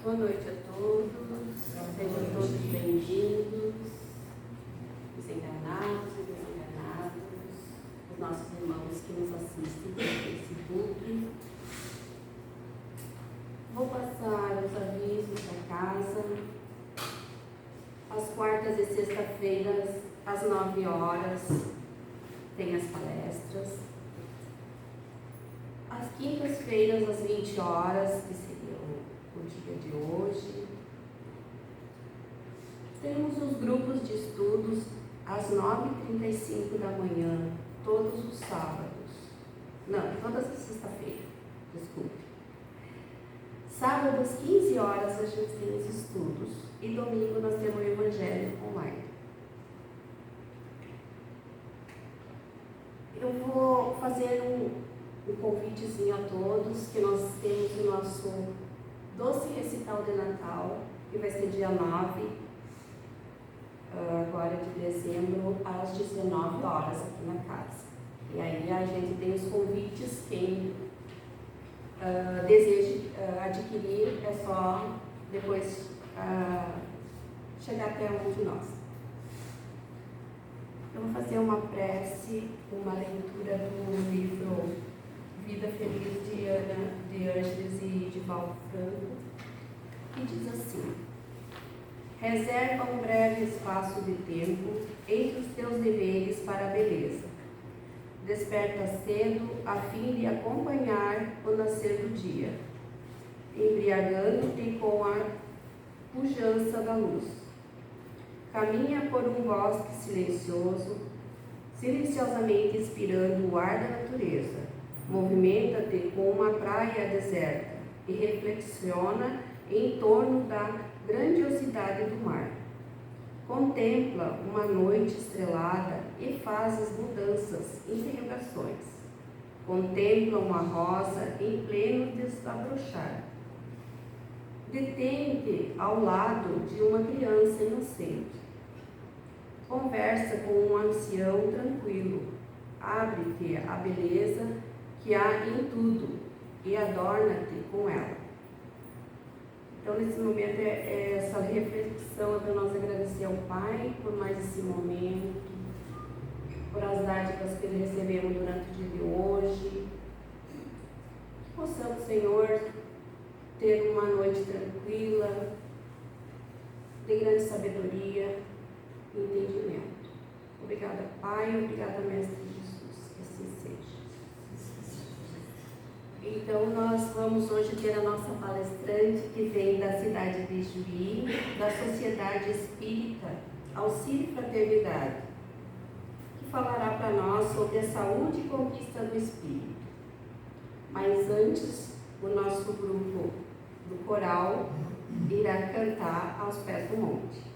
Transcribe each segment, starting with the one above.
Boa noite a todos, sejam todos bem-vindos, os enganados e desenganados, os nossos irmãos que nos assistem pelo Facebook. Vou passar os avisos da casa. Às quartas e sexta-feiras, às 9 horas, tem as palestras. Às quintas-feiras, às 20 horas, que seria o dia de hoje. Temos os grupos de estudos às 9h35 da manhã, todos os sábados. Não, todas as sexta-feiras, desculpe. Sábado às 15 horas a gente tem os estudos e domingo nós temos o Evangelho online. Eu vou fazer um convitezinho a todos, que nós temos o nosso doce recital de Natal, que vai ser dia 9, agora de dezembro, às 19 horas aqui na casa. E aí a gente tem os convites, quem deseja adquirir, é só depois chegar até um de nós. Eu vou fazer uma prece, uma leitura do livro Vida Feliz de Ângeles e de Valdo Franco, que diz assim: reserva um breve espaço de tempo entre os teus deveres para a beleza. Desperta cedo a fim de acompanhar o nascer do dia, embriagando-te com a pujança da luz. Caminha por um bosque silencioso, silenciosamente inspirando o ar da natureza. Movimenta-te com uma praia deserta e reflexiona em torno da grandiosidade do mar. Contempla uma noite estrelada e faz as mudanças, interrogações. Contempla uma rosa em pleno desabrochar. Detém-te ao lado de uma criança inocente. Conversa com um ancião tranquilo. Abre-te à beleza que há em tudo e adorna-te com ela. Então, nesse momento, essa reflexão é para nós agradecer ao Pai por mais esse momento, por as dádivas que recebemos durante o dia de hoje. Que possamos, Senhor, ter uma noite tranquila, de grande sabedoria e entendimento. Obrigada, Pai, obrigada, Mestre Jesus, que assim seja. Então, nós vamos hoje ter a nossa palestrante, que vem da cidade de Juí, da Sociedade Espírita Auxílio e Fraternidade, que falará para nós sobre a saúde e conquista do Espírito. Mas antes, o nosso grupo do coral irá cantar aos pés do monte.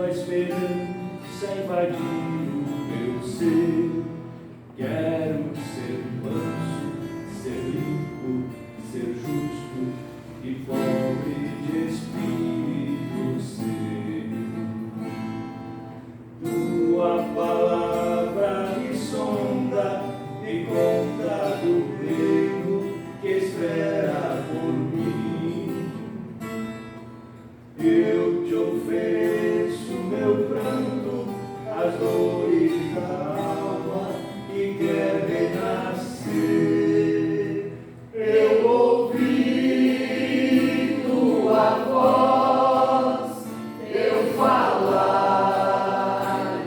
a esperança invadir o meu ser. Quero ser manso, ser limpo, ser justo e pobre de espírito ser. Tua palavra me sonda, me conta do reino que espera por mim. Eu te ofereço meu pranto, as dores da alma que quer renascer. Eu ouvi tua voz, teu falar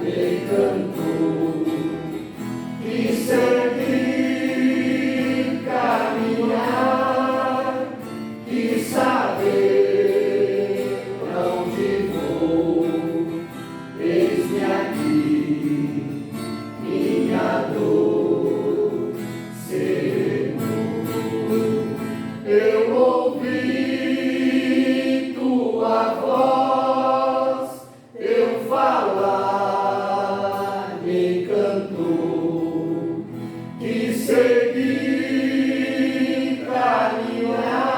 me encantou, e seguir, caminhar, e saber pra onde vou. Eis-me aqui, minha dor secou. Eu ouvi tua voz, teu falar me encantou, e seguir, caminhar,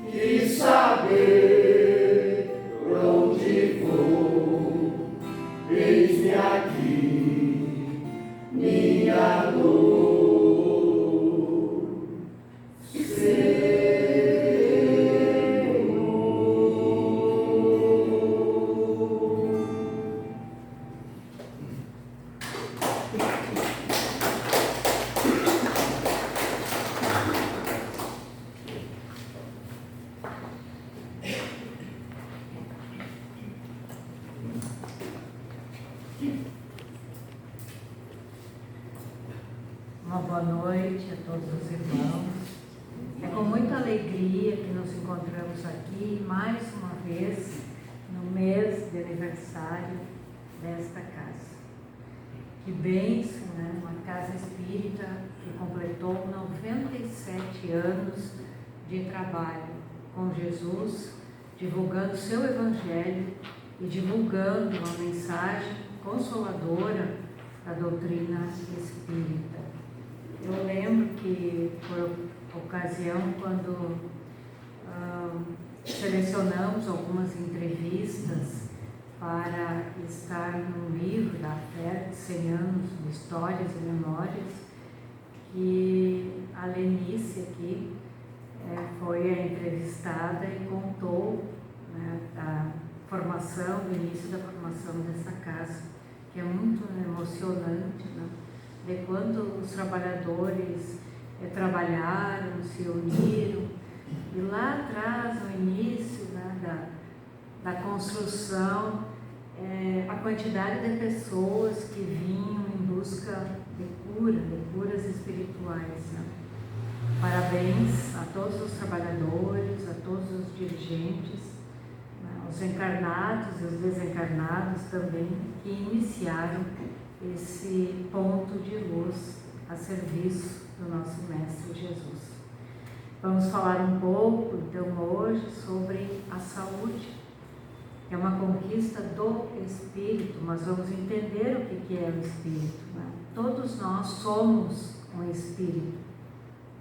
e saber por onde vou. Eis-me aqui, minha dor, Senhor. Uma boa noite a todos os irmãos. É com muita alegria que nos encontramos aqui mais uma vez no mês de aniversário desta casa. Que bênção, né? Uma casa espírita que completou 97 anos de trabalho com Jesus, divulgando seu evangelho e divulgando uma mensagem consoladora da doutrina espírita. Eu lembro que, por ocasião, quando selecionamos algumas entrevistas para estar no livro da fé de 100 anos de Histórias e Memórias, que a Lenice aqui foi a entrevistada e contou, né, a formação, o início da formação dessa casa, que é muito emocionante, né? De quando os trabalhadores trabalharam, se uniram, e lá atrás, no início, né, da construção, a quantidade de pessoas que vinham em busca de curas espirituais, né? Parabéns a todos os trabalhadores, a todos os dirigentes, né, os encarnados e os desencarnados também, que iniciaram esse ponto de luz a serviço do nosso Mestre Jesus. Vamos falar um pouco, então, hoje sobre a saúde, que é uma conquista do Espírito, mas vamos entender o que é o Espírito, né? Todos nós somos um Espírito,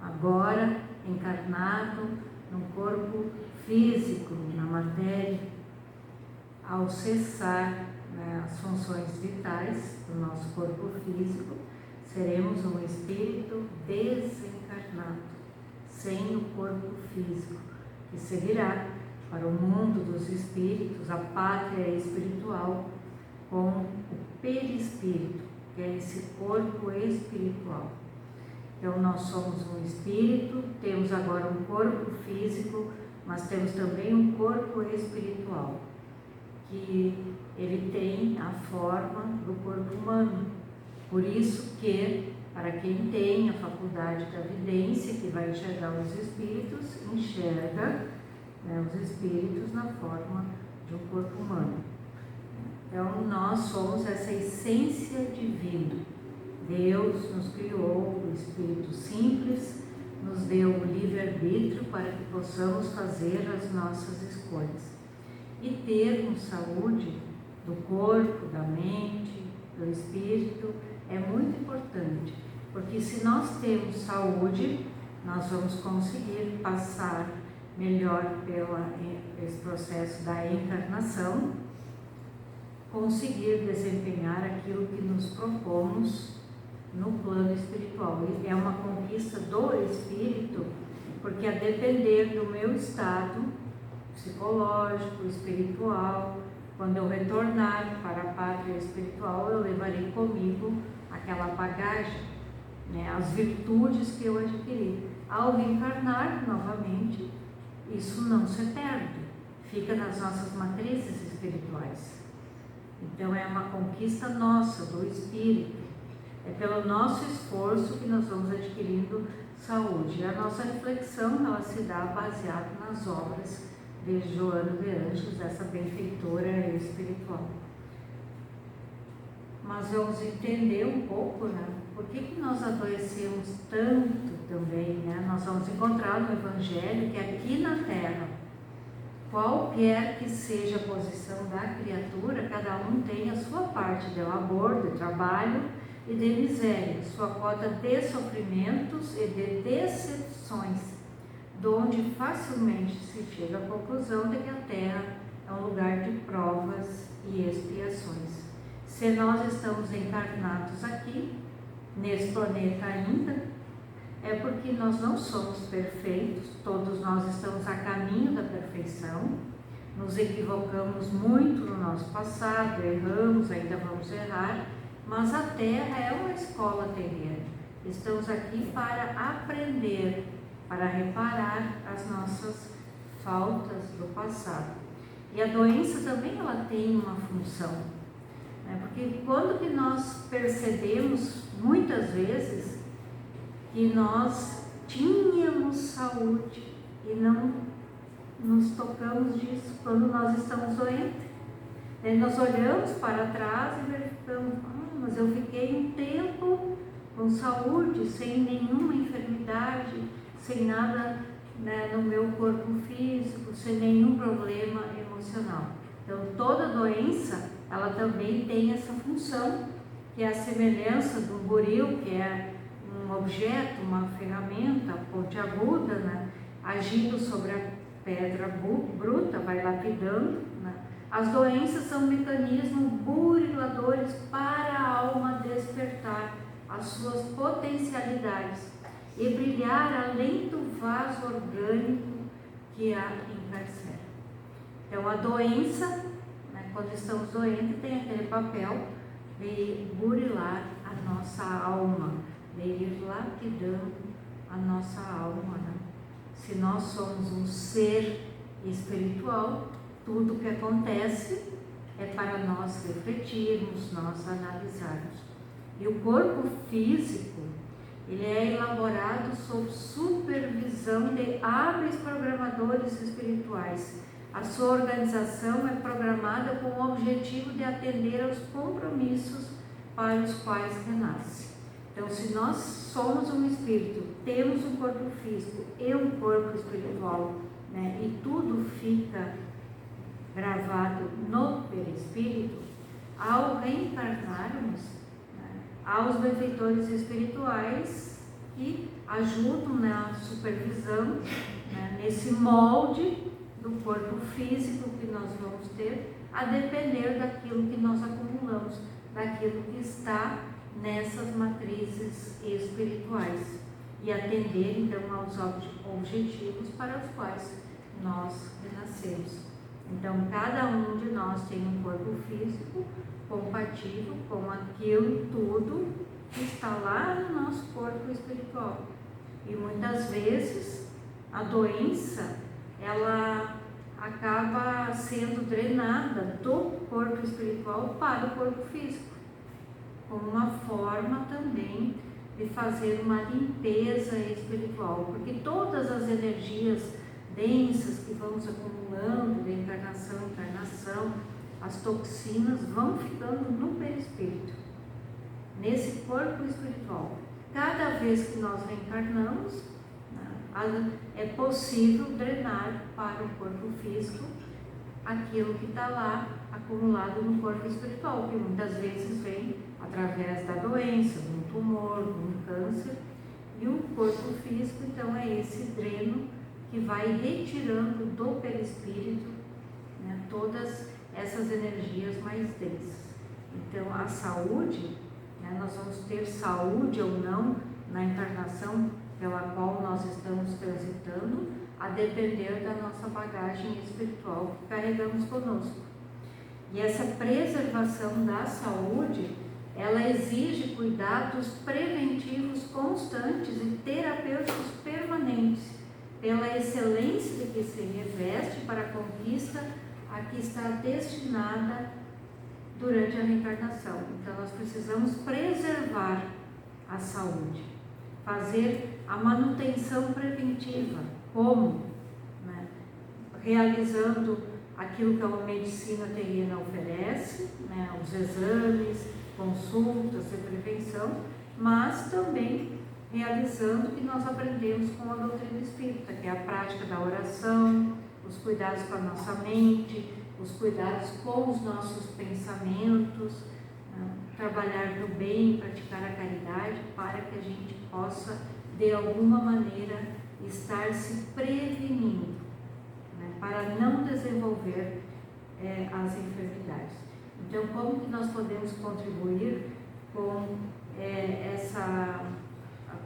agora encarnado no corpo físico, na matéria. Ao cessar, né, as funções vitais do nosso corpo físico, seremos um espírito desencarnado, sem o corpo físico, que seguirá para o mundo dos espíritos, a pátria espiritual, com o perispírito, que é esse corpo espiritual. Então, nós somos um espírito, temos agora um corpo físico, mas temos também um corpo espiritual, que ele tem a forma do corpo humano. Por isso que, para quem tem a faculdade da vidência, que vai enxergar os espíritos, enxerga, né, os espíritos na forma de um corpo humano. Então, nós somos essa essência divina. Deus nos criou o espírito simples, nos deu o livre-arbítrio para que possamos fazer as nossas escolhas. e termos saúde do corpo, da mente, do espírito é muito importante, porque se nós temos saúde, nós vamos conseguir passar melhor esse processo da encarnação, conseguir desempenhar aquilo que nos propomos no plano espiritual. E é uma conquista do espírito, porque a depender do meu estado psicológico, espiritual, quando eu retornar para a pátria espiritual, eu levarei comigo aquela bagagem, né, as virtudes que eu adquiri. Ao reencarnar novamente, isso não se perde, fica nas nossas matrizes espirituais. Então é uma conquista nossa, do espírito. É pelo nosso esforço que nós vamos adquirindo saúde. E a nossa reflexão, ela se dá baseada nas obras de Joana de Ângeles, essa benfeitora espiritual. Mas vamos entender um pouco, né? Por que nós adoecemos tanto também, né? Nós vamos encontrar no Evangelho que aqui na Terra, qualquer que seja a posição da criatura, cada um tem a sua parte de labor, de trabalho e de miséria, sua cota de sofrimentos e de decepções, donde facilmente se chega à conclusão de que a Terra é um lugar de provas e expiações. Se nós estamos encarnados aqui, nesse planeta ainda, é porque nós não somos perfeitos, todos nós estamos a caminho da perfeição, nos equivocamos muito no nosso passado, erramos, ainda vamos errar, mas a Terra é uma escola terrena. Estamos aqui para aprender, para reparar as nossas faltas do passado. E a doença também ela tem uma função, né? Porque quando que nós percebemos, muitas vezes, que nós tínhamos saúde e não nos tocamos disso quando nós estamos doentes. Daí nós olhamos para trás e verificamos, mas eu fiquei um tempo com saúde, sem nenhuma enfermidade, sem nada, né, no meu corpo físico, sem nenhum problema emocional. Então toda doença, ela também tem essa função, que é a semelhança do buril, que é um objeto, uma ferramenta pontiaguda, né, agindo sobre a pedra bruta, vai lapidando, né. As doenças são mecanismos buriladores para a alma despertar as suas potencialidades e brilhar além do vaso orgânico que a encarcera. Então a doença, né, quando estamos doentes, tem aquele papel de burilar a nossa alma, de ir lapidando a nossa alma, né? Se nós somos um ser espiritual, tudo que acontece é para nós refletirmos, nós analisarmos. E o corpo físico, ele é elaborado sob supervisão de hábeis programadores espirituais. A sua organização é programada com o objetivo de atender aos compromissos para os quais renasce. Então, se nós somos um espírito, temos um corpo físico e um corpo espiritual, né, e tudo fica gravado no perispírito, ao reencarnarmos, né, aos benfeitores espirituais que ajudam na supervisão, né, nesse molde do corpo físico que nós vamos ter, a depender daquilo que nós acumulamos, daquilo que está nessas matrizes espirituais, e atender então aos objetivos para os quais nós renascemos. Então cada um de nós tem um corpo físico compatível com aquilo tudo que está lá no nosso corpo espiritual. E muitas vezes a doença, ela acaba sendo drenada do corpo espiritual para o corpo físico, como uma forma também de fazer uma limpeza espiritual, porque todas as energias densas que vamos acumulando de encarnação em encarnação, as toxinas vão ficando no perispírito, nesse corpo espiritual. Cada vez que nós reencarnamos, né, é possível drenar para o corpo físico aquilo que está lá acumulado no corpo espiritual, que muitas vezes vem através da doença, de um tumor, de um câncer, e o corpo físico, então, é esse dreno que vai retirando do perispírito, né, todas essas energias mais densas. Então, a saúde, né, nós vamos ter saúde ou não na encarnação pela qual nós estamos transitando, a depender da nossa bagagem espiritual que carregamos conosco. E essa preservação da saúde, ela exige cuidados preventivos constantes e terapêuticos permanentes, pela excelência de que se reveste para a conquista a que está destinada durante a reencarnação. Então, nós precisamos preservar a saúde, fazer a manutenção preventiva. Como? Né? Realizando aquilo que a medicina terrena oferece, né? Os exames, consultas de prevenção, mas também realizando o que nós aprendemos com a doutrina espírita, que é a prática da oração, os cuidados com a nossa mente, os cuidados com os nossos pensamentos, né? Trabalhar no bem, praticar a caridade, para que a gente possa, de alguma maneira, estar se prevenindo, né? Para não desenvolver as enfermidades. Então, como que nós podemos contribuir com essa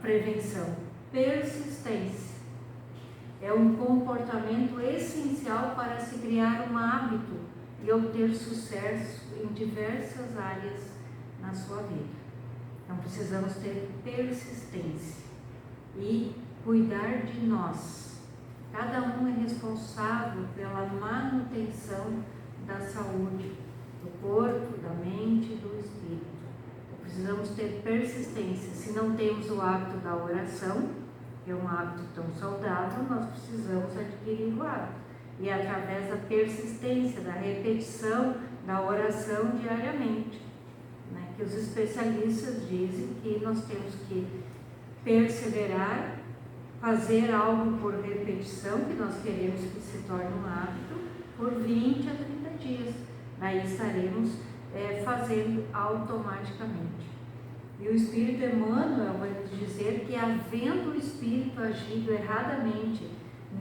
prevenção? Persistência. É um comportamento essencial para se criar um hábito e obter sucesso em diversas áreas na sua vida. Então, precisamos ter persistência e cuidar de nós. Cada um é responsável pela manutenção da saúde do corpo, da mente e do espírito. Então, precisamos ter persistência. Se não temos o hábito da oração, que é um hábito tão saudável, nós precisamos adquirir o hábito. E é através da persistência, da repetição da oração diariamente, né, que os especialistas dizem que nós temos que perseverar, fazer algo por repetição, que nós queremos que se torne um hábito, por 20 a 30 dias. Daí estaremos fazendo automaticamente. E o Espírito Emmanuel vai nos dizer que, havendo o Espírito agido erradamente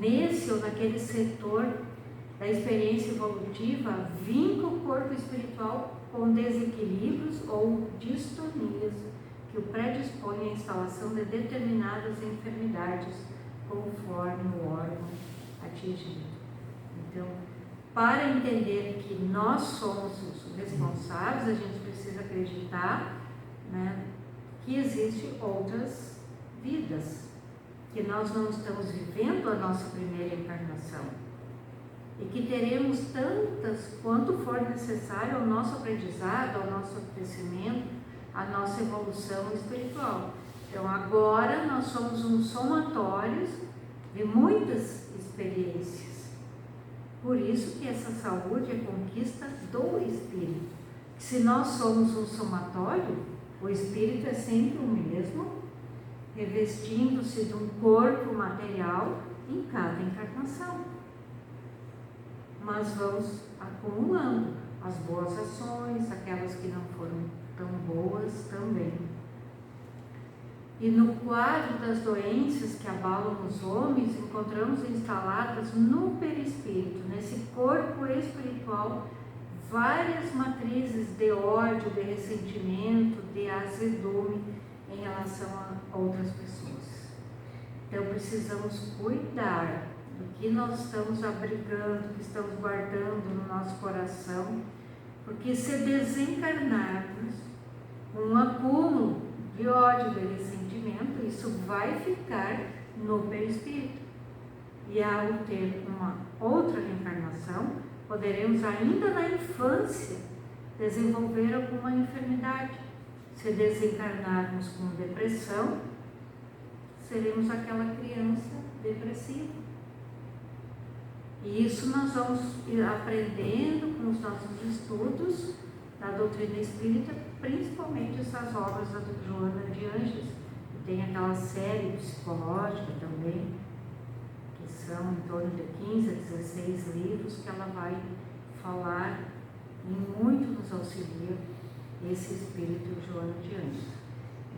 nesse ou naquele setor da experiência evolutiva, vinca o corpo espiritual com desequilíbrios ou distonias que o predispõem à instalação de determinadas enfermidades, conforme o órgão atingido. Então, para entender que nós somos os responsáveis, a gente precisa acreditar, né, que existem outras vidas, que nós não estamos vivendo a nossa primeira encarnação e que teremos tantas quanto for necessário ao nosso aprendizado, ao nosso crescimento, à nossa evolução espiritual. Então, agora nós somos um somatório de muitas experiências. Por isso que essa saúde é conquista do espírito. Se nós somos um somatório, o espírito é sempre o mesmo, revestindo-se de um corpo material em cada encarnação. Mas vamos acumulando as boas ações, aquelas que não foram tão boas também. E no quadro das doenças que abalam os homens, encontramos instaladas no perispírito, nesse corpo espiritual, várias matrizes de ódio, de ressentimento, de azedume em relação a outras pessoas. Então, precisamos cuidar do que nós estamos abrigando, que estamos guardando no nosso coração, porque se desencarnarmos um acúmulo de ódio, de ressentimento, isso vai ficar no perispírito. E ao ter uma outra reencarnação, poderemos ainda na infância desenvolver alguma enfermidade. Se desencarnarmos com depressão, seremos aquela criança depressiva. E isso nós vamos ir aprendendo com os nossos estudos da doutrina espírita, principalmente essas obras da Joana de Ângeles, que tem aquela série psicológica também, que são em torno de 15 a 16 livros que ela vai falar e muito nos auxilia esse espírito Joana de Anjos.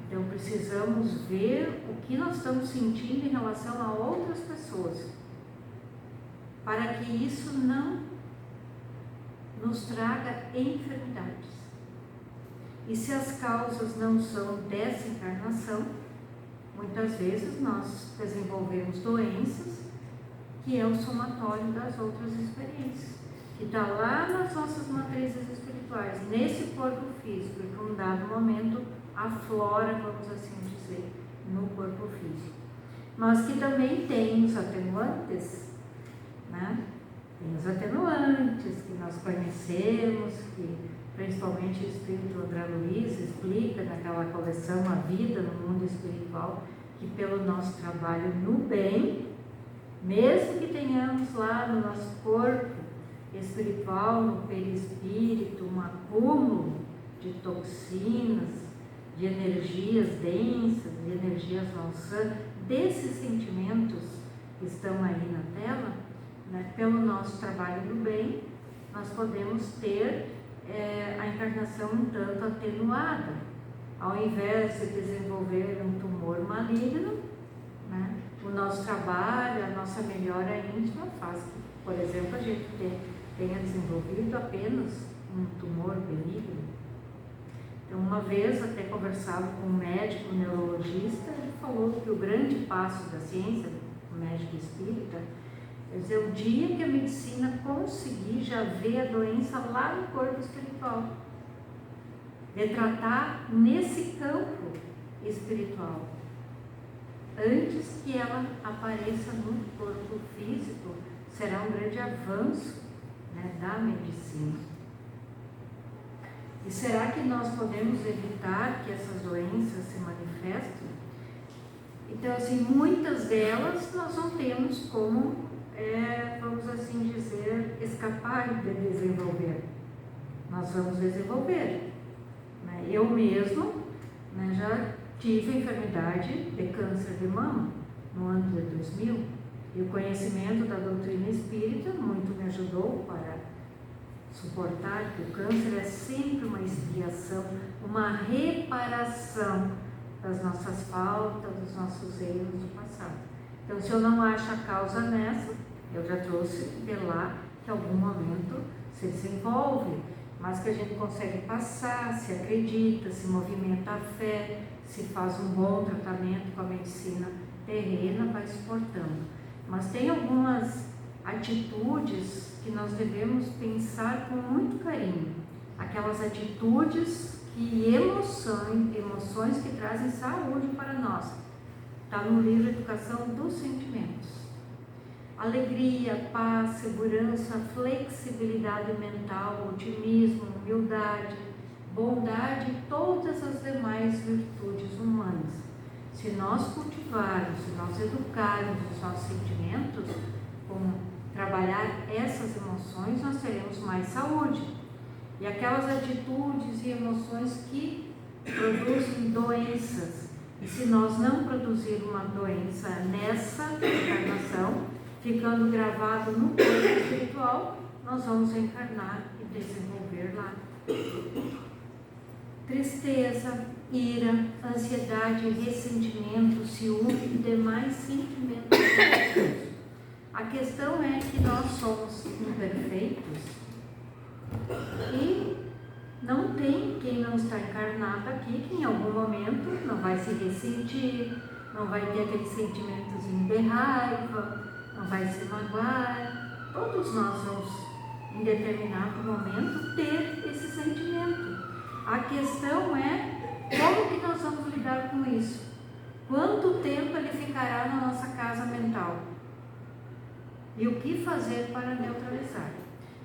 Então precisamos ver o que nós estamos sentindo em relação a outras pessoas, para que isso não nos traga enfermidades. E se as causas não são dessa encarnação, muitas vezes nós desenvolvemos doenças que é o somatório das outras experiências, que está lá nas nossas matrizes espirituais, nesse corpo físico, e que em um dado momento aflora, vamos assim dizer, no corpo físico. Mas que também tem os atenuantes, né? Tem os atenuantes que nós conhecemos, que principalmente o Espírito André Luiz explica naquela coleção A Vida no Mundo Espiritual, que pelo nosso trabalho no bem, mesmo que tenhamos lá no nosso corpo espiritual, no perispírito, um acúmulo de toxinas, de energias densas, de energias malsãs, desses sentimentos que estão aí na tela, né, pelo nosso trabalho do bem, nós podemos ter a encarnação um tanto atenuada. Ao invés de desenvolver um tumor maligno, né, o nosso trabalho, a nossa melhora íntima faz que, por exemplo, a gente tenha desenvolvido apenas um tumor benigno. Então, uma vez até conversava com um médico neurologista, ele falou que o grande passo da ciência, o médico espírita, quer dizer, o dia que a medicina conseguir já ver a doença lá no corpo espiritual, de tratar nesse campo espiritual, antes que ela apareça no corpo físico, será um grande avanço, né, da medicina. E será que nós podemos evitar que essas doenças se manifestem? Então, assim, muitas delas nós não temos como, vamos assim dizer, escapar de desenvolver. Nós vamos desenvolver. Né? Eu mesmo, né, já tive a enfermidade de câncer de mama no ano de 2000. E o conhecimento da doutrina espírita muito me ajudou para suportar que o câncer é sempre uma expiação, uma reparação das nossas faltas, dos nossos erros do passado. Então, se eu não acho a causa nessa, eu já trouxe de lá que em algum momento se desenvolve, mas que a gente consegue passar, se acredita, se movimenta a fé, se faz um bom tratamento com a medicina terrena, vai suportando. Mas tem algumas atitudes que nós devemos pensar com muito carinho, aquelas atitudes e emoções que trazem saúde para nós. Está no livro Educação dos Sentimentos. Alegria, paz, segurança, flexibilidade mental, otimismo, humildade, bondade e todas as demais virtudes humanas. Se nós cultivarmos, se nós educarmos os nossos sentimentos, trabalhar essas emoções, nós teremos mais saúde. E aquelas atitudes e emoções que produzem doenças, e se nós não produzir uma doença nessa encarnação, ficando gravado no corpo espiritual, nós vamos encarnar e desenvolver lá. Tristeza, ira, ansiedade, ressentimento, ciúme e demais sentimentos. A questão é que nós somos imperfeitos e não tem quem não está encarnado aqui que em algum momento não vai se ressentir, não vai ter aquele sentimentozinho de raiva, não vai se magoar. Todos nós vamos, em determinado momento, ter esse sentimento. A questão é como que nós vamos lidar com isso? Quanto tempo ele ficará na nossa casa mental? E o que fazer para neutralizar?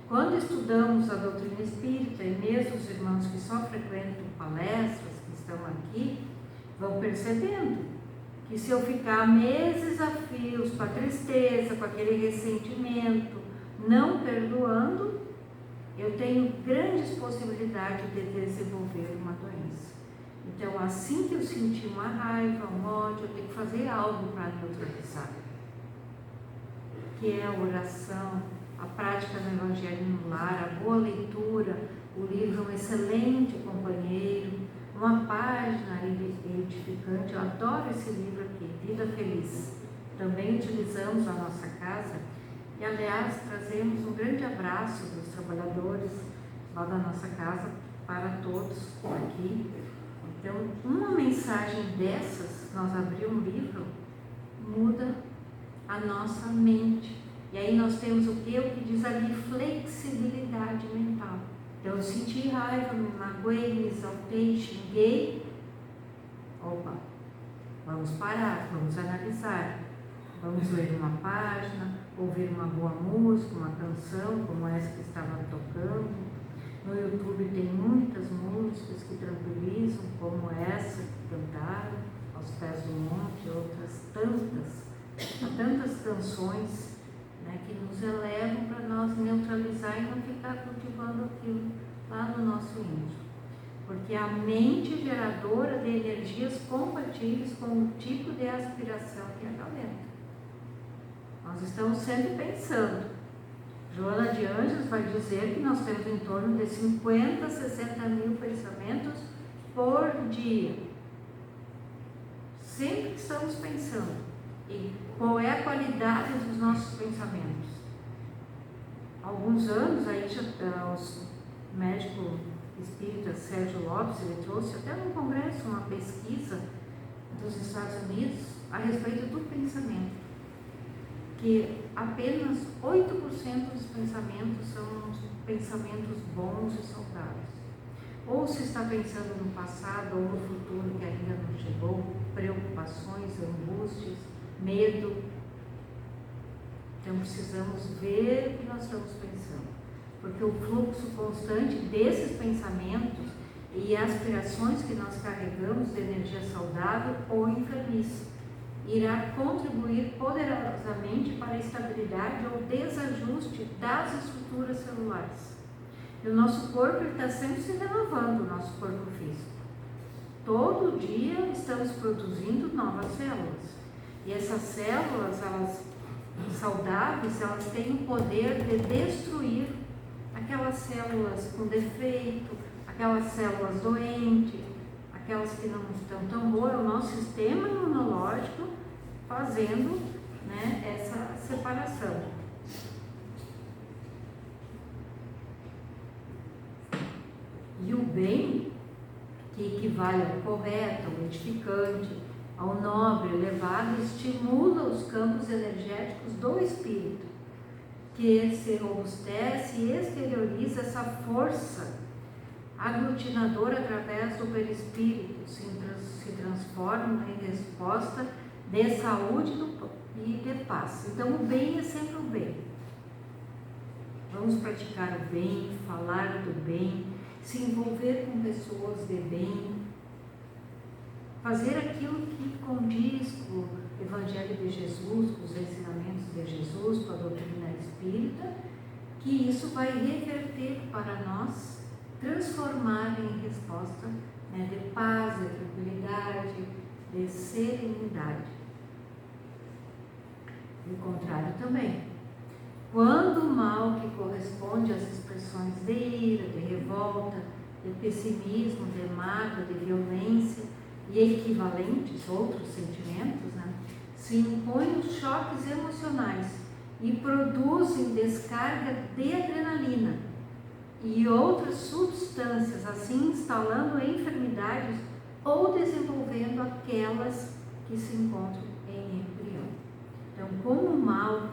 Quando estudamos a doutrina espírita, e mesmo os irmãos que só frequentam palestras, que estão aqui, vão percebendo que se eu ficar meses a fios com a tristeza, com aquele ressentimento, não perdoando, eu tenho grandes possibilidades de desenvolver uma doença. Então, assim que eu sentir uma raiva, um ódio, eu tenho que fazer algo para neutralizar. que é a oração, a prática do Evangelho no lar, a boa leitura, o livro é um excelente companheiro, uma página edificante. Eu adoro esse livro aqui, Vida Feliz. Também utilizamos na nossa casa e, aliás, trazemos um grande abraço dos trabalhadores lá da nossa casa para todos aqui. Então, uma mensagem dessas, nós abrimos um livro, muda a nossa mente. E aí nós temos o que? O que diz ali, flexibilidade mental. Então, eu senti raiva, me magoei, me exaltei, xinguei. Opa, vamos parar, vamos analisar. Vamos ler uma página, ouvir uma boa música, uma canção como essa que estava tocando. No YouTube tem muitas músicas que tranquilizam, como essa que cantaram, Aos Pés do Monte, outras tantas. Há tantas canções, né, que nos elevam para nós neutralizar e não ficar cultivando aquilo lá no nosso íntimo. Porque a mente é geradora de energias compatíveis com o tipo de aspiração que acalenta. Nós estamos sempre pensando. Joana de Anjos vai dizer que nós temos em torno de 50, 60 mil pensamentos por dia. Sempre que estamos pensando. E qual é a qualidade dos nossos pensamentos? Há alguns anos, aí o médico espírita Sérgio Lopes, ele trouxe até no congresso uma pesquisa dos Estados Unidos a respeito do pensamento. Que apenas 8% dos pensamentos são pensamentos bons e saudáveis. Ou se está pensando no passado ou no futuro que ainda não chegou, preocupações, angústias, medo. Então precisamos ver o que nós estamos pensando, porque o fluxo constante desses pensamentos e aspirações que nós carregamos de energia saudável ou enfermiça irá contribuir poderosamente para a estabilidade ou desajuste das estruturas celulares. E o nosso corpo está sempre se renovando, o nosso corpo físico. Todo dia estamos produzindo novas células. E essas células, elas saudáveis, elas têm o poder de destruir aquelas células com defeito, aquelas células doentes, aquelas que não estão tão boas. É o nosso sistema imunológico fazendo, né, essa separação. E o bem, que equivale ao correto, ao edificante, ao nobre, elevado, estimula os campos energéticos do espírito, que se robustece e exterioriza essa força aglutinadora através do perispírito, se transforma em resposta de saúde e de paz. Então, o bem é sempre o bem. Vamos praticar o bem, falar do bem, se envolver com pessoas de bem, fazer aquilo que condiz com o Evangelho de Jesus, com os ensinamentos de Jesus, com a doutrina espírita, que isso vai reverter para nós, transformar em resposta, né, de paz, de tranquilidade, de serenidade. E o contrário também. Quando o mal que corresponde às expressões de ira, de revolta, de pessimismo, de mágoa, de violência e equivalentes outros sentimentos, né, se impõem os choques emocionais e produzem descarga de adrenalina e outras substâncias, assim instalando enfermidades ou desenvolvendo aquelas que se encontram em embrião. Então, como o mal,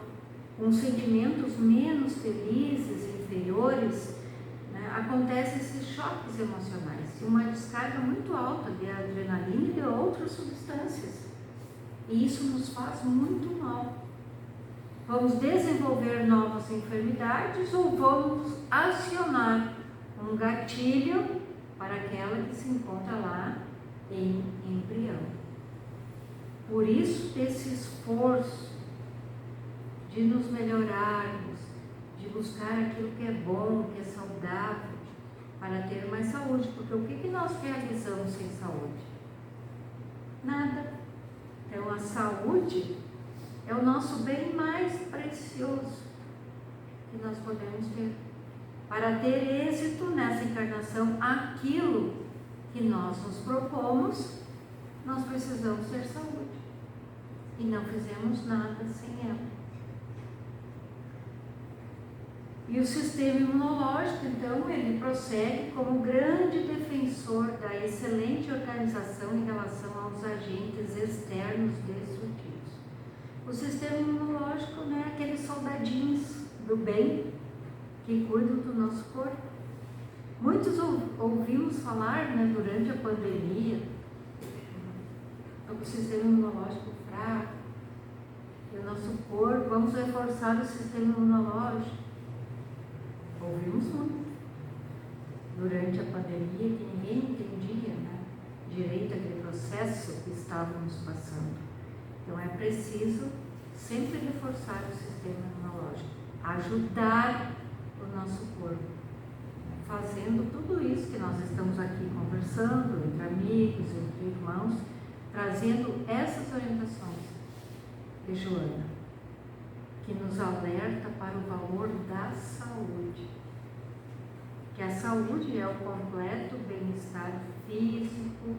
com sentimentos menos felizes, inferiores, né, acontecem esses choques emocionais e uma descarga muito alta de adrenalina e de outras substâncias. E isso nos faz muito mal. Vamos desenvolver novas enfermidades ou vamos acionar um gatilho para aquela que se encontra lá em embrião. Por isso, desse esforço de nos melhorarmos, de buscar aquilo que é bom, que é saudável, para ter mais saúde. Porque o que nós realizamos sem saúde? Nada. Então, a saúde é o nosso bem mais precioso que nós podemos ter. Para ter êxito nessa encarnação, aquilo que nós nos propomos, nós precisamos ter saúde. E não fizemos nada sem ela. E o sistema imunológico, então, ele prossegue como grande defensor da excelente organização em relação aos agentes externos destrutivos. O sistema imunológico, né, aqueles soldadinhos do bem que cuidam do nosso corpo. Muitos ouvimos falar, né, durante a pandemia, o sistema imunológico fraco, e o nosso corpo, vamos reforçar o sistema imunológico. Ouvimos muito durante a pandemia que ninguém entendia, né, direito aquele processo que estávamos passando. Então é preciso sempre reforçar o sistema imunológico, ajudar o nosso corpo, fazendo tudo isso que nós estamos aqui conversando, entre amigos, entre irmãos, trazendo essas orientações de Joana, que nos alerta para o valor da saúde. Que a saúde é o completo bem-estar físico,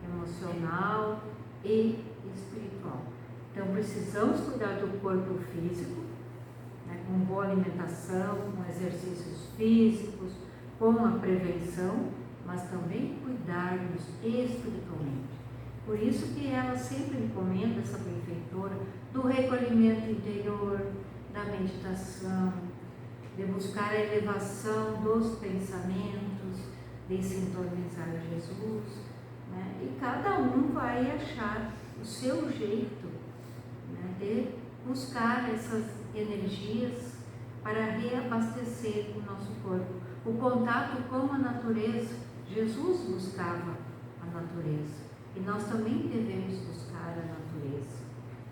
emocional e espiritual. Então precisamos cuidar do corpo físico, né, com boa alimentação, com exercícios físicos, com a prevenção, mas também cuidarmos espiritualmente. Por isso que ela sempre recomenda, essa benfeitora, do recolhimento interior, da meditação, de buscar a elevação dos pensamentos, de sintonizar Jesus, né? E cada um vai achar o seu jeito, né, de buscar essas energias para reabastecer o nosso corpo. O contato com a natureza, Jesus buscava a natureza e nós também devemos buscar a natureza.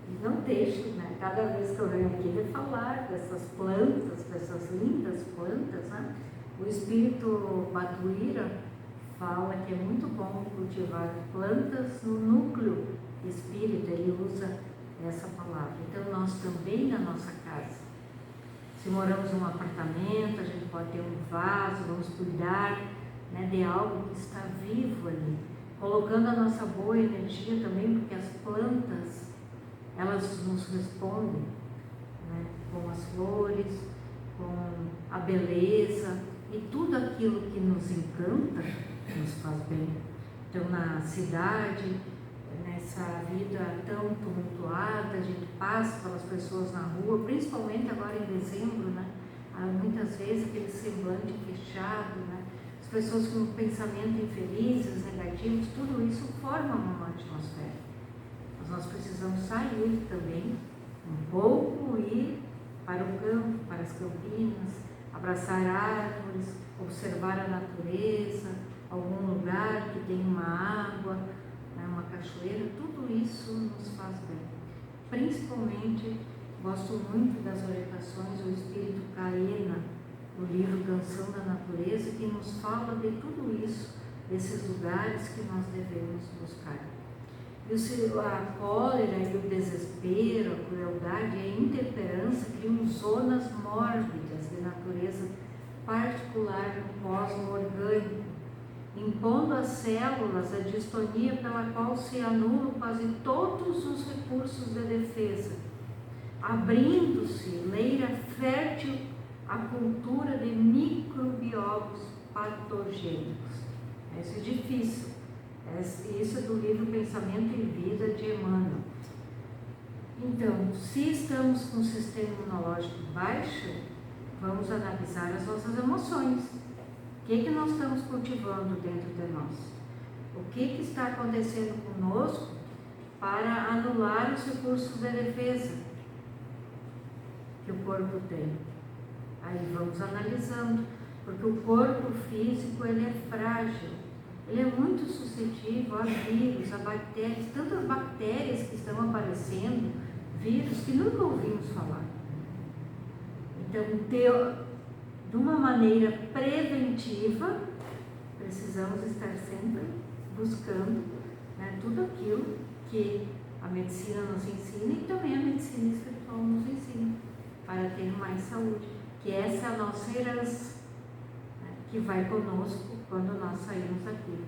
E não deixo, né, cada vez que eu venho aqui, de falar dessas plantas, dessas lindas plantas, né? O espírito Batuíra fala que é muito bom cultivar plantas no núcleo espírita, ele usa essa palavra. Então nós também na nossa casa, se moramos num apartamento, a gente pode ter um vaso, vamos cuidar, né, de algo que está vivo ali, colocando a nossa boa energia também, porque as plantas, elas nos respondem, né, com as flores, com a beleza e tudo aquilo que nos encanta, nos faz bem. Então na cidade, nessa vida tão tumultuada, a gente passa pelas pessoas na rua, principalmente agora em dezembro, né? Há muitas vezes aquele semblante fechado, né? As pessoas com pensamento infelizes, negativos, tudo isso forma uma atmosfera. Mas nós precisamos sair também um pouco, ir para o campo, para as campinas, abraçar árvores, observar a natureza, algum lugar que tem uma água, uma cachoeira, tudo isso nos faz bem. Principalmente, gosto muito das orientações do Espírito Caena, no livro Canção da Natureza, que nos fala de tudo isso, desses lugares que nós devemos buscar. E a cólera e o desespero, a crueldade e a intemperança criam zonas mórbidas de natureza particular no cosmo orgânico, impondo às células a distonia pela qual se anulam quase todos os recursos de defesa, abrindo-se leira fértil à cultura de microbiólogos patogênicos. Isso é difícil. Isso é do livro Pensamento e Vida de Emmanuel. Então, se estamos com o sistema imunológico baixo, vamos analisar as nossas emoções. O que nós estamos cultivando dentro de nós? O que está acontecendo conosco para anular os recursos de defesa que o corpo tem? Aí vamos analisando, porque o corpo físico ele é frágil, ele é muito suscetível a vírus, a bactérias, tantas bactérias que estão aparecendo, vírus que nunca ouvimos falar. Então, de uma maneira preventiva, precisamos estar sempre buscando, né, tudo aquilo que a medicina nos ensina e também a medicina espiritual nos ensina para ter mais saúde, que essa é a nossa herança, né, que vai conosco quando nós saímos daqui.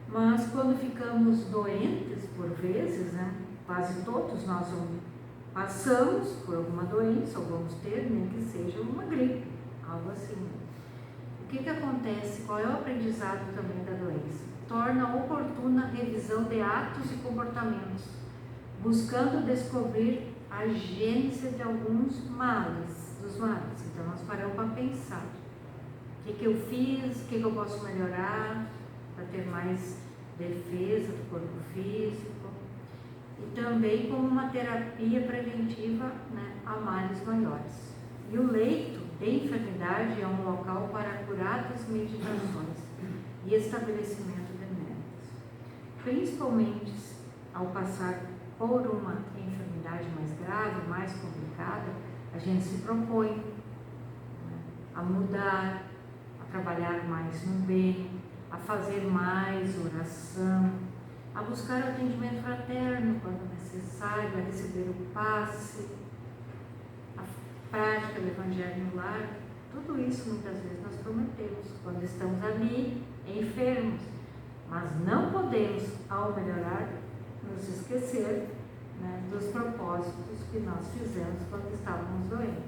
Mas quando ficamos doentes, por vezes, né, quase todos nós passamos por alguma doença, ou vamos ter, nem que seja uma gripe, algo assim. O que acontece? Qual é o aprendizado também da doença? Torna oportuna a revisão de atos e comportamentos, buscando descobrir a gênese de alguns males, dos males. Então nós paramos para pensar, o que eu fiz, o que eu posso melhorar, para ter mais defesa do corpo físico, e também como uma terapia preventiva, né, a males maiores. E o leito de enfermidade é um local para curadas meditações e estabelecimento de metas. Principalmente ao passar por uma enfermidade mais grave, mais complicada, a gente se propõe, né, a mudar, a trabalhar mais no bem, a fazer mais oração, a buscar atendimento fraterno quando necessário, a receber o passe, a prática do Evangelho no lar. Tudo isso muitas vezes nós prometemos quando estamos ali enfermos, mas não podemos, ao melhorar, nos esquecer, né, dos propósitos que nós fizemos quando estávamos doentes.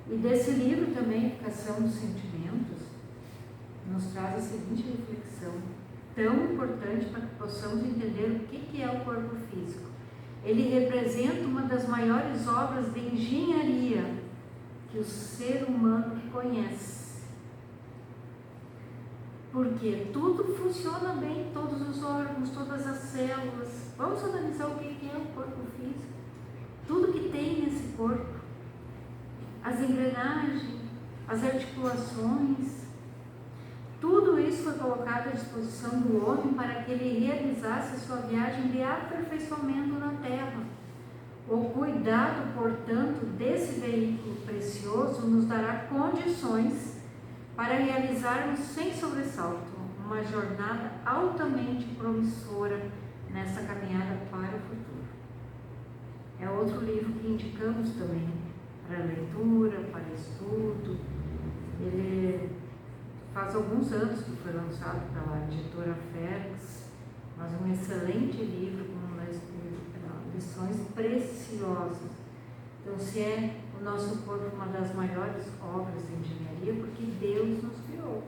E desse livro também, Educação dos Sentimentos, nos traz a seguinte reflexão, tão importante para que possamos entender o que é o corpo físico. Ele representa uma das maiores obras de engenharia que o ser humano conhece. Porque tudo funciona bem, todos os órgãos, todas as células. Vamos analisar o que é o corpo físico. Tudo que tem nesse corpo. As engrenagens, as articulações, tudo isso foi colocado à disposição do homem para que ele realizasse sua viagem de aperfeiçoamento na Terra. O cuidado, portanto, desse veículo precioso nos dará condições para realizarmos sem sobressalto uma jornada altamente promissora nessa caminhada para o futuro. É outro livro que indicamos também para leitura, para estudo. Ele faz alguns anos que foi lançado pela editora Félix, mas um excelente livro com lições preciosas. Então, se é o nosso corpo uma das maiores obras de engenharia, porque Deus nos criou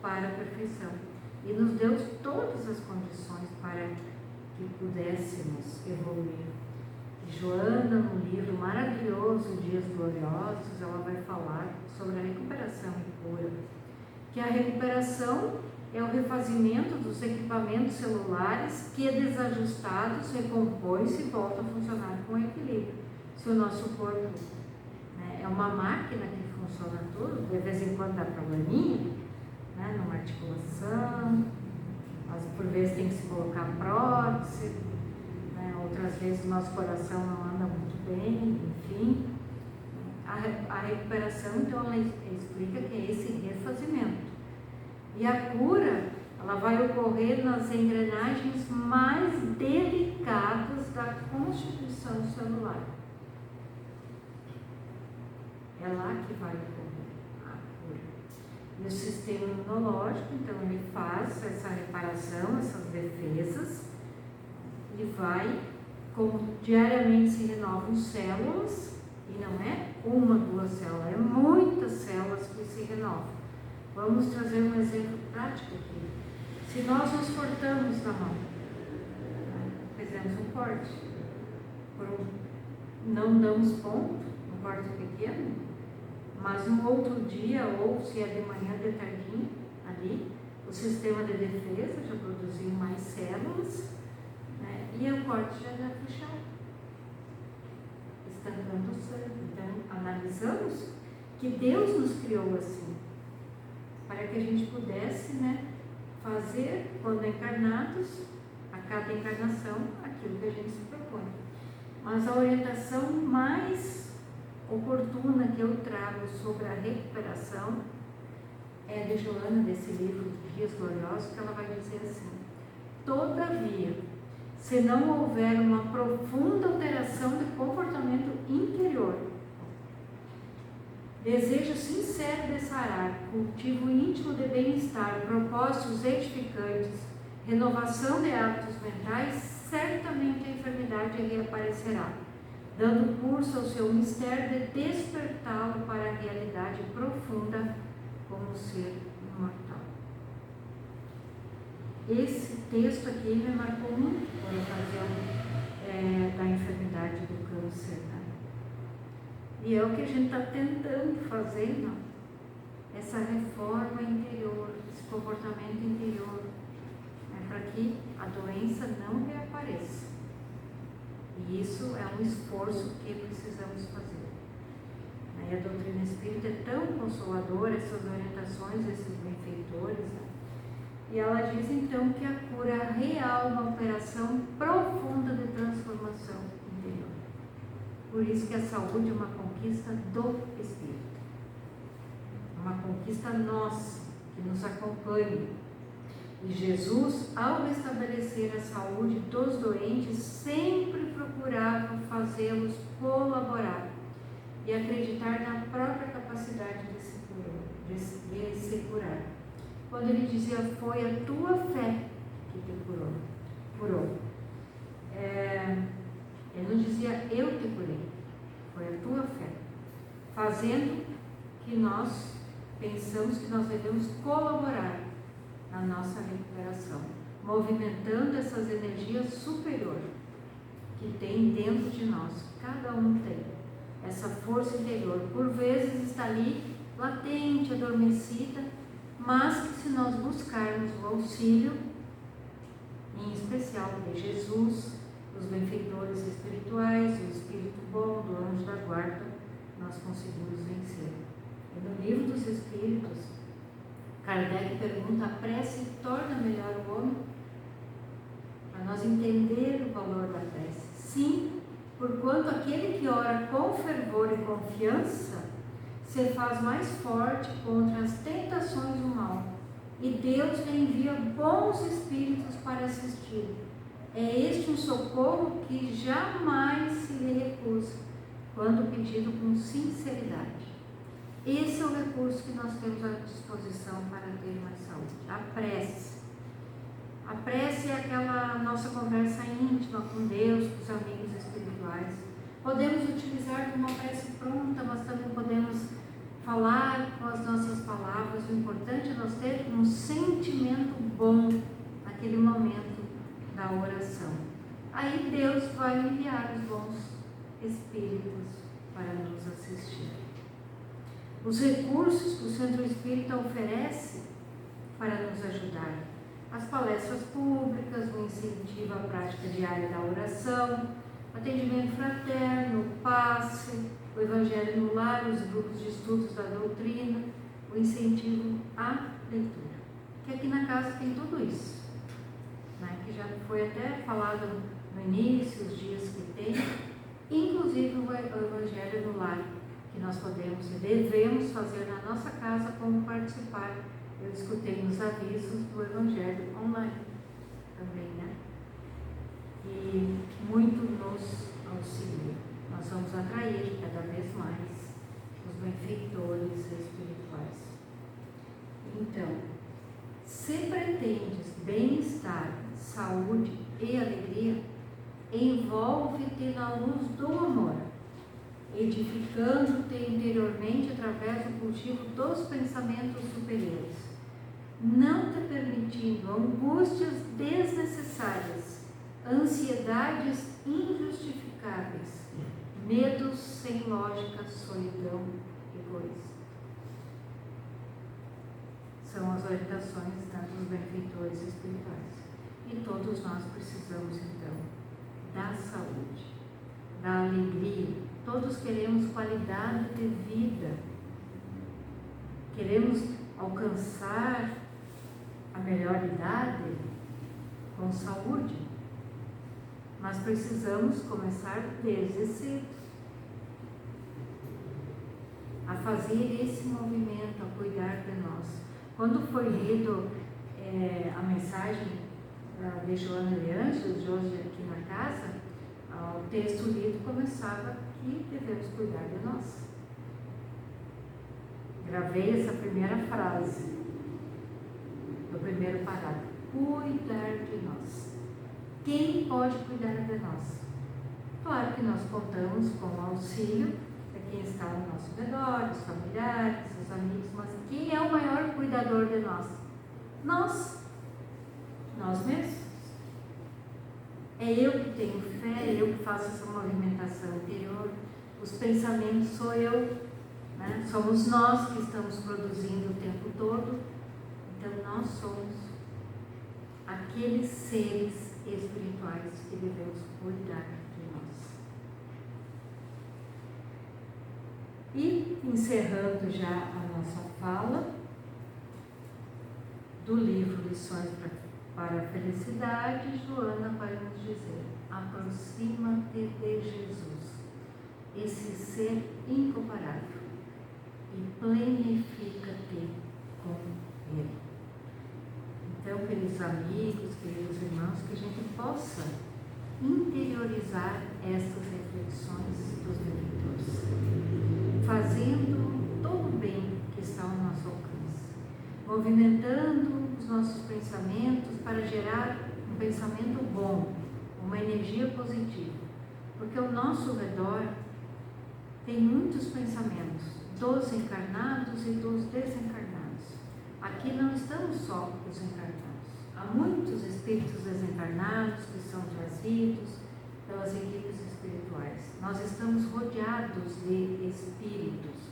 para a perfeição e nos deu todas as condições para que pudéssemos evoluir. E Joana, no livro maravilhoso Dias Gloriosos, ela vai falar sobre a recuperação e cura, que a recuperação é o refazimento dos equipamentos celulares que, desajustados, recompõe-se e volta a funcionar com equilíbrio. Se o nosso corpo, né, é uma máquina que funciona tudo, de vez em quando dá probleminha, né, numa articulação, mas por vezes tem que se colocar prótese, né, outras vezes o nosso coração não anda muito bem, enfim. A recuperação, então, ela explica que é esse refazimento. E a cura, ela vai ocorrer nas engrenagens mais delicadas da constituição celular. É lá que vai ocorrer a cura. E o sistema imunológico, então, ele faz essa reparação, essas defesas, e vai, como diariamente se renovam células, e não é uma, duas células, é muitas células que se renovam. Vamos trazer um exemplo prático aqui. Se nós nos cortamos na mão, fizemos um corte, não damos ponto, um corte pequeno, mas no outro dia, ou se é de manhã, de tardinho, ali, o sistema de defesa já produziu mais células, né, e o corte já está fechado, estancando o sangue. Então, analisamos que Deus nos criou assim, para que a gente pudesse, né, fazer, quando encarnados, a cada encarnação, aquilo que a gente se propõe. Mas a orientação mais oportuna que eu trago sobre a recuperação é de Joana, desse livro Dias Gloriosos, que ela vai dizer assim: todavia, se não houver uma profunda alteração de comportamento interior. Desejo sincero de sarar, cultivo íntimo de bem-estar, propósitos edificantes, renovação de hábitos mentais, certamente a enfermidade reaparecerá, dando curso ao seu mistério de despertá-lo para a realidade profunda como ser imortal. Esse texto aqui me marcou muito por ocasião da enfermidade do câncer, né? E é o que a gente está tentando fazer, não? Essa reforma interior, esse comportamento interior, para que a doença não reapareça. E isso é um esforço que precisamos fazer. E a doutrina espírita é tão consoladora, essas orientações, esses benfeitores, né? E ela diz então que a cura real é uma operação profunda de transformação interior. Por isso que a saúde é uma conquista do espírito, uma conquista nossa, que nos acompanha. E Jesus, ao restabelecer a saúde dos doentes, sempre procurava fazê-los colaborar e acreditar na própria capacidade de se curar. Quando ele dizia, foi a tua fé que te curou. Ele não dizia, eu te curei, foi a tua fé. Fazendo que nós pensamos que nós devemos colaborar na nossa recuperação, movimentando essas energias superiores que tem dentro de nós, cada um tem. Essa força interior, por vezes está ali, latente, adormecida, mas que se nós buscarmos o auxílio, em especial de Jesus, dos benfeitores espirituais, do Espírito Bom, do Anjo da Guarda, nós conseguimos vencer. E no Livro dos Espíritos, Kardec pergunta, a prece torna melhor o homem? Para nós entender o valor da prece. Sim, porquanto aquele que ora com fervor e confiança se faz mais forte contra as tentações do mal, e Deus lhe envia bons espíritos para assistir. É este um socorro que jamais se lhe recusa, quando pedido com sinceridade. Esse é o recurso que nós temos à disposição para ter mais saúde, a prece. A prece é aquela nossa conversa íntima com Deus, com os amigos espirituais. Podemos utilizar uma prece pronta, mas também podemos falar com as nossas palavras. O importante é nós ter um sentimento bom naquele momento da oração. Aí Deus vai enviar os bons espíritos para nos assistir. Os recursos que o Centro Espírita oferece para nos ajudar: as palestras públicas, o incentivo à prática diária da oração, atendimento fraterno, o passe, o Evangelho no lar, os grupos de estudos da doutrina, o incentivo à leitura. Que aqui na casa tem tudo isso, né? Que já foi até falado no início, os dias que tem, inclusive o Evangelho no lar, que nós podemos e devemos fazer na nossa casa, como participar. Eu escutei nos avisos do Evangelho online também, né? E muito nos auxilia. Nós vamos atrair cada vez mais os benfeitores espirituais. Então, se pretendes bem-estar, saúde e alegria, envolve-te na luz do amor, edificando-te interiormente através do cultivo dos pensamentos superiores, não te permitindo angústias desnecessárias, ansiedades injustificáveis, medos sem lógica, solidão e egoísmo. São as orientações dos benfeitores espirituais. E todos nós precisamos, então, da saúde, da alegria. Todos queremos qualidade de vida, queremos alcançar a melhor idade com saúde, mas precisamos começar desde cedo a fazer esse movimento, a cuidar de nós. Quando foi lido a mensagem de Joana de Anjos, de hoje aqui na casa, o texto lido começava que devemos cuidar de nós. Gravei essa primeira frase do primeiro parágrafo: cuidar de nós. Quem pode cuidar de nós? Claro que nós contamos com o auxílio de quem está ao nosso redor, os familiares, os amigos, mas quem é o maior cuidador de nós? Nós mesmos. É eu que tenho fé, é eu que faço essa movimentação interior, os pensamentos sou eu, né? Somos nós que estamos produzindo o tempo todo, então nós somos aqueles seres espirituais que devemos cuidar de nós. E encerrando já a nossa fala do livro Lições para a Felicidade, Joana vai nos dizer: aproxima-te de Jesus, esse ser incomparável, e planifica-te com Ele. Então, queridos amigos, queridos irmãos, que a gente possa interiorizar estas reflexões dos benfeitores, fazendo todo o bem que está ao nosso alcance, movimentando os nossos pensamentos para gerar um pensamento bom, uma energia positiva, porque ao nosso redor tem muitos pensamentos, dos encarnados e dos desencarnados. Aqui não estamos só os encarnados, há muitos espíritos desencarnados que são trazidos pelas equipes espirituais. Nós estamos rodeados de espíritos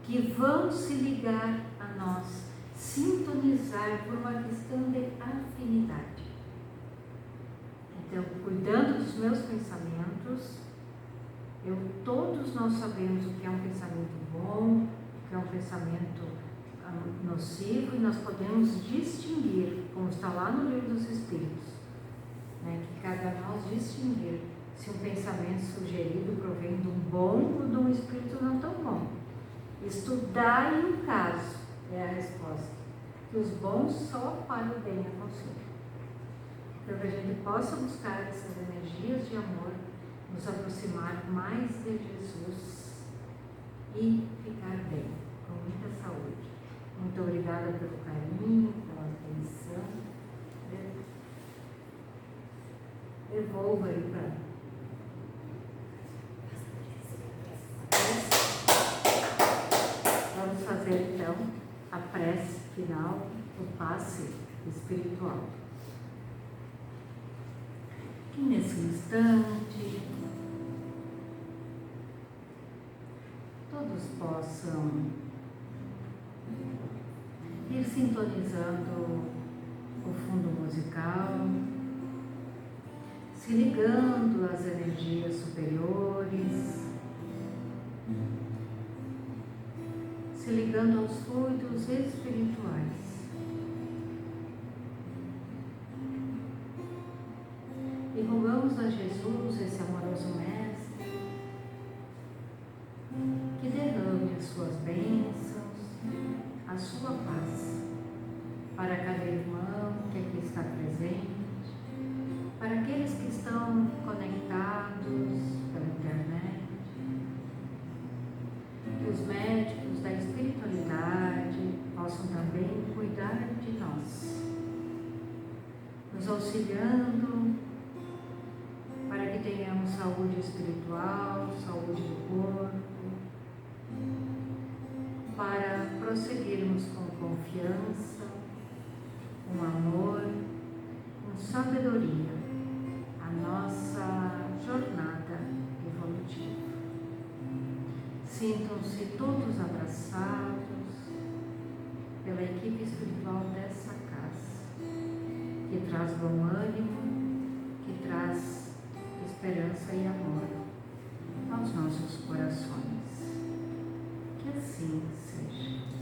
que vão se ligar a nós, sintonizar por uma questão de afinidade. Então, cuidando dos meus pensamentos, todos nós sabemos o que é um pensamento bom, o que é um pensamento nocivo, e nós podemos distinguir, como está lá no Livro dos Espíritos, né, que cabe a nós distinguir se um pensamento sugerido provém de um bom ou de um espírito não tão bom. Estudar em um caso é a resposta, que os bons só para o bem aconselham. Então, que a gente possa buscar essas energias de amor, nos aproximar mais de Jesus e ficar bem, com muita saúde. Muito obrigada pelo carinho, pela atenção. Devolvo aí para vamos fazer então a prece final, o passe espiritual. Que nesse instante todos possam ir sintonizando o fundo musical, se ligando às energias superiores, se ligando aos fluidos espirituais. E rogamos a Jesus, esse amoroso Mestre, que derrame as suas bênçãos, a sua paz para cada irmão que aqui está presente, para aqueles que estão conectados pela internet, que os médicos da espiritualidade possam também cuidar de nós, nos auxiliando para que tenhamos saúde espiritual, saúde do corpo, para prosseguirmos com confiança, com amor, com sabedoria a nossa jornada evolutiva. Sintam-se todos abraçados pela equipe espiritual dessa casa, que traz bom ânimo, que traz esperança e amor aos nossos corações. Que assim seja.